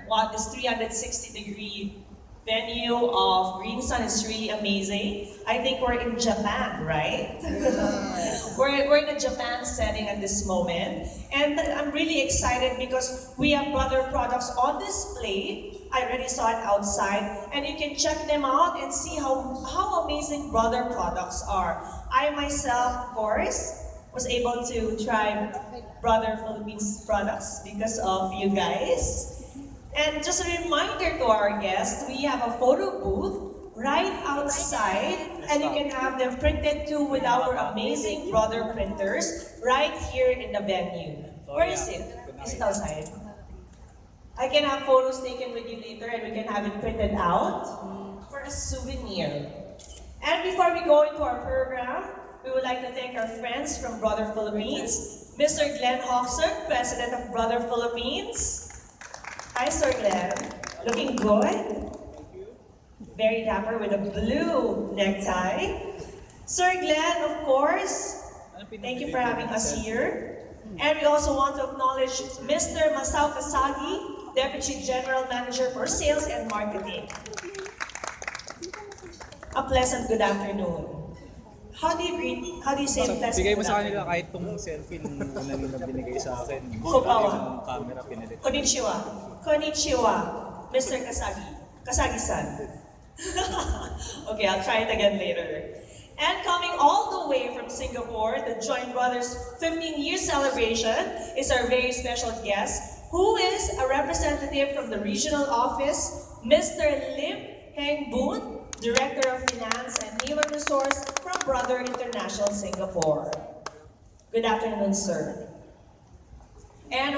Wow, this 360-degree venue of Green Sun is really amazing. I think we're in Japan, right? we're in a Japan setting at this moment. And I'm really excited because we have Brother products on display. I already saw it outside. And you can check them out and see how amazing Brother products are. I myself, of course, was able to try Brother Philippines products because of you guys. And just a reminder to our guests, we have a photo booth right outside, and you can have them printed too with our amazing Brother printers right here in the venue. Where is it? Is it outside? I can have photos taken with you later and we can have it printed out for a souvenir. And before we go into our program, we would like to thank our friends from Brother Philippines, Mr. Glenn Hoxer, President of Brother Philippines. Hi, Sir Glenn. Looking good. Very dapper with a blue necktie. Sir Glenn, of course, thank you for having us here. And we also want to acknowledge Mr. Masao Kasagi, Deputy General Manager for Sales and Marketing. A pleasant good afternoon. How do you say pleasant? Bigay mo sa kanila kahit tong selfie nung una nila binigay sa akin. Kopawa. Yung camera pinalit. Konnichiwa. Konnichiwa, Mr. Kasagi. Kasagi-san. Okay, I'll try it again later. And coming all the way from Singapore, the Joint Brothers 15-year celebration is our very special guest, who is a representative from the regional office, Mr. Lim Heng Boon, Director of Finance and Human Resource from Brother International Singapore. Good afternoon, sir. And